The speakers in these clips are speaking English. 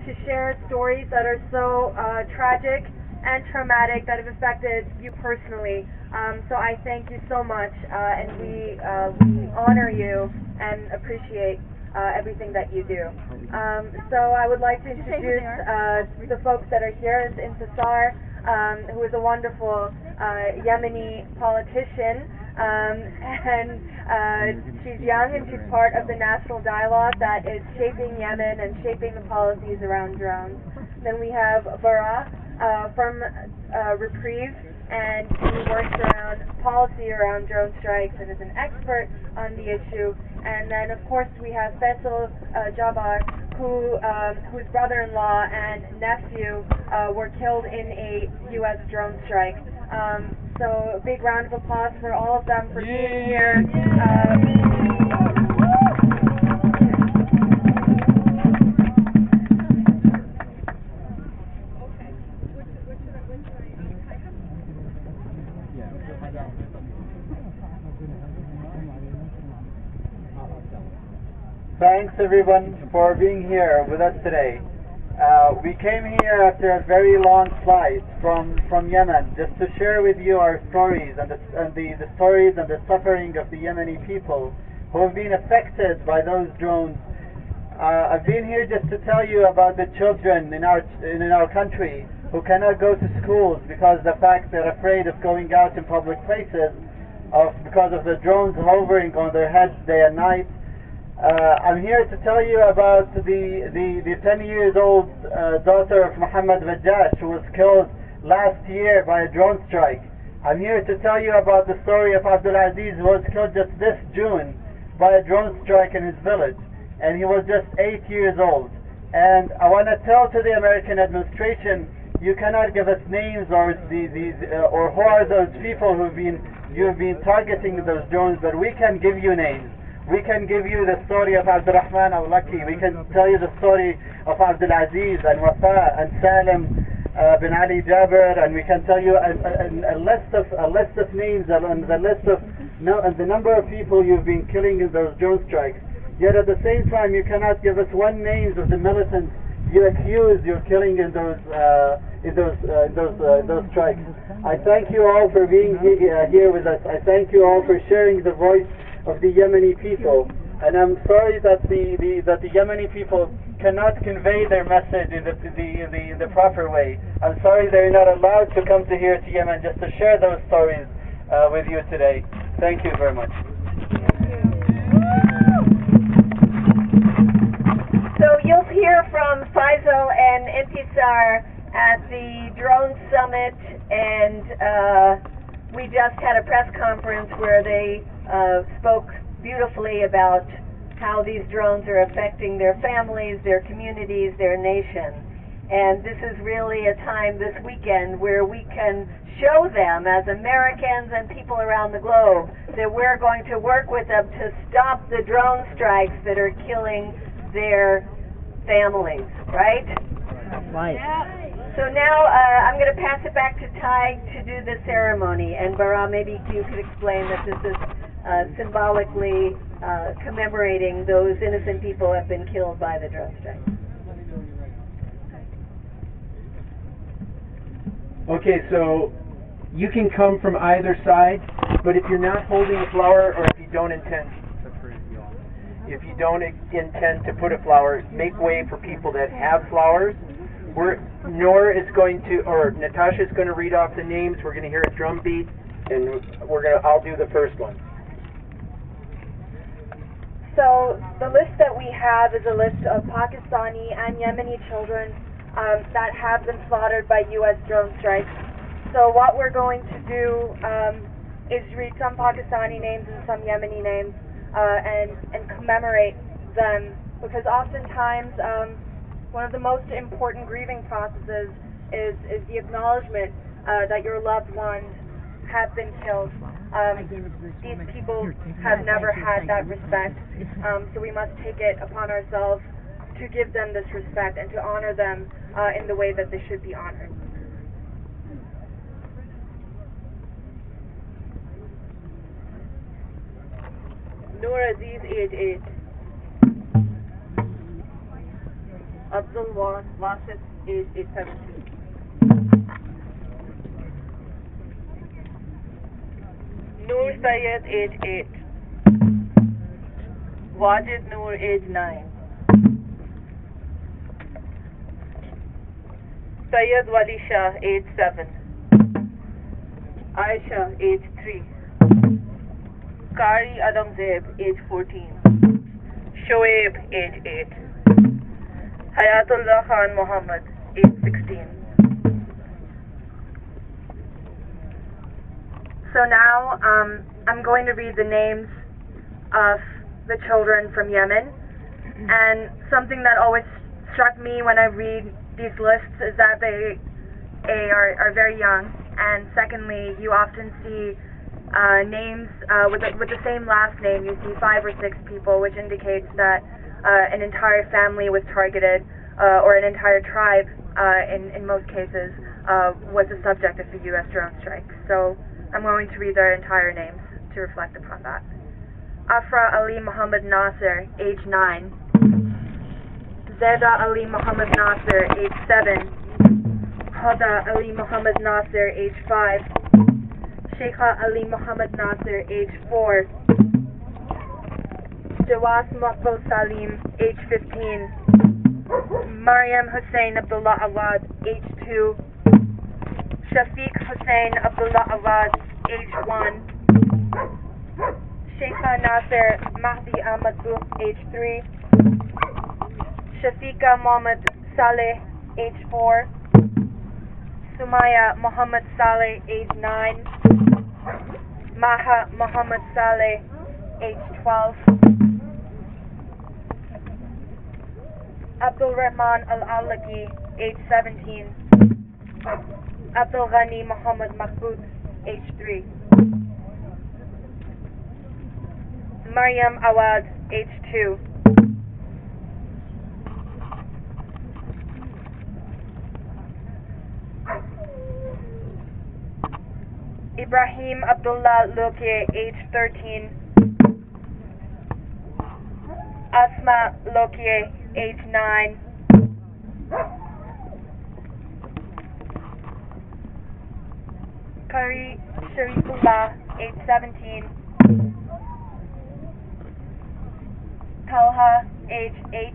to share stories that are so tragic and traumatic that have affected you personally. So I thank you so much, and we honor you and appreciate everything that you do. So I would like to introduce the folks that are here. It's Intisar, who is a wonderful Yemeni politician, and she's young and she's part of the national dialogue that is shaping Yemen and shaping the policies around drones. Then we have Bara from Reprieve, and he works around policy around drone strikes and is an expert on the issue. And then, of course, we have Faisal Jabbar, whose brother-in-law and nephew were killed in a U.S. drone strike. So a big round of applause for all of them for being here. Thanks everyone for being here with us today. We came here after a very long flight from Yemen just to share with you our stories and the stories and the suffering of the Yemeni people who have been affected by those drones. I've been here just to tell you about the children in our country who cannot go to schools because the fact they're afraid of going out in public places because of the drones hovering on their heads day and night. I'm here to tell you about the 10-year-old daughter of Muhammad Bajash, who was killed last year by a drone strike. I'm here to tell you about the story of Abdulaziz, who was killed just this June by a drone strike in his village, and he was just 8 years old. And I want to tell to the American administration, you cannot give us names or or who are those people you've been targeting those drones, but we can give you names. We can give you the story of Abdurrahman al-Laki. We can tell you the story of Abdulaziz and Wafa and Salim bin Ali Jabir, and we can tell you a list of names and the number of people you've been killing in those drone strikes. Yet at the same time, you cannot give us one names of the militants you accuse you're killing in those strikes. I thank you all for being here with us. I thank you all for sharing the voice of the Yemeni people, and I'm sorry that the Yemeni people cannot convey their message in the proper way. I'm sorry they're not allowed to come here to Yemen just to share those stories with you today. Thank you very much. So you'll hear from Faisal and Intisar at the Drone Summit, and we just had a press conference where they spoke beautifully about how these drones are affecting their families, their communities, their nation. And this is really a time this weekend where we can show them as Americans and people around the globe that we're going to work with them to stop the drone strikes that are killing their families, right? Right. So now I'm going to pass it back to Ty to do the ceremony, and Bara, maybe you could explain that this is symbolically commemorating those innocent people who have been killed by the drone strike. Okay, so you can come from either side, but if you're not holding a flower, or if you don't intend to put a flower, make way for people that have flowers. Nora is going to, or Natasha is going to read off the names. We're going to hear a drum beat, and I'll do the first one. So the list that we have is a list of Pakistani and Yemeni children that have been slaughtered by U.S. drone strikes. So what we're going to do is read some Pakistani names and some Yemeni names and commemorate them, because oftentimes one of the most important grieving processes is the acknowledgement that your loved ones have been killed. These people have never had that respect, so we must take it upon ourselves to give them this respect and to honor them in the way that they should be honored. Noor Aziz, age 8. Abdul Wasit, age 817. Noor Syed, age 8. Wajid Noor, age 9. Syed Wali Shah, age 7. Aisha, age 3. Kari Aurangzeb, age 14. Shoaib, age 8. Hayatullah Khan Muhammad, age 16. So now I'm going to read the names of the children from Yemen. And something that always struck me when I read these lists is that they are very young, and secondly, you often see names with the same last name. You see 5 or 6 people, which indicates that an entire family was targeted, or an entire tribe, in most cases, was the subject of the U.S. drone strike. So I'm going to read their entire names to reflect upon that. Afra Ali Muhammad Nasser, age 9. Zeda Ali Muhammad Nasser, age 7. Hada Ali Muhammad Nasser, age 5. Sheikha Ali Muhammad Nasser, age 4. Jawas Maqbul Salim, age 15. Maryam Hussein Abdullah Awad, age 2. Shafiq Hussein Abdullah Awad, age 1. Sheikha Nasser Mahdi Ahmad Booth, age 3. Shafiqa Mohammed Saleh, age 4. Sumaya Muhammad Saleh, age 9. Maha Muhammad Saleh, age 12. Abdul Rahman Al-Alaki, age 17. Abdul Ghani Muhammad Mahbub, age 3. Maryam Awad, age 2. Ibrahim Abdullah Loke, age 13. Asma Loke, age 9. Kari Sharifullah, age 17. Talha, age 8.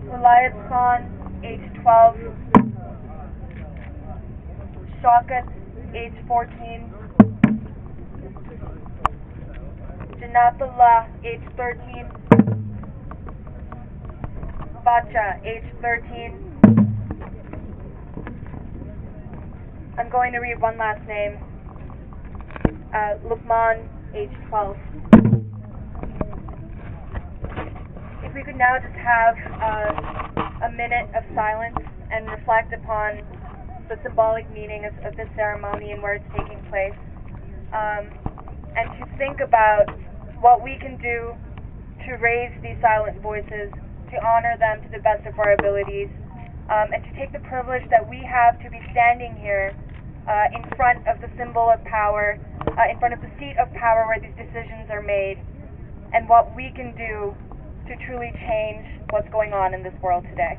Wilayat Khan, age 12. Shaukat, age 14. Janatullah, age 13. Bacha, age 13. I'm going to read one last name. Luqman, age 12. If we could now just have a minute of silence and reflect upon the symbolic meaning of this ceremony and where it's taking place, and to think about what we can do to raise these silent voices, to honor them to the best of our abilities, and to take the privilege that we have to be standing here in front of the symbol of power, in front of the seat of power where these decisions are made, and what we can do to truly change what's going on in this world today.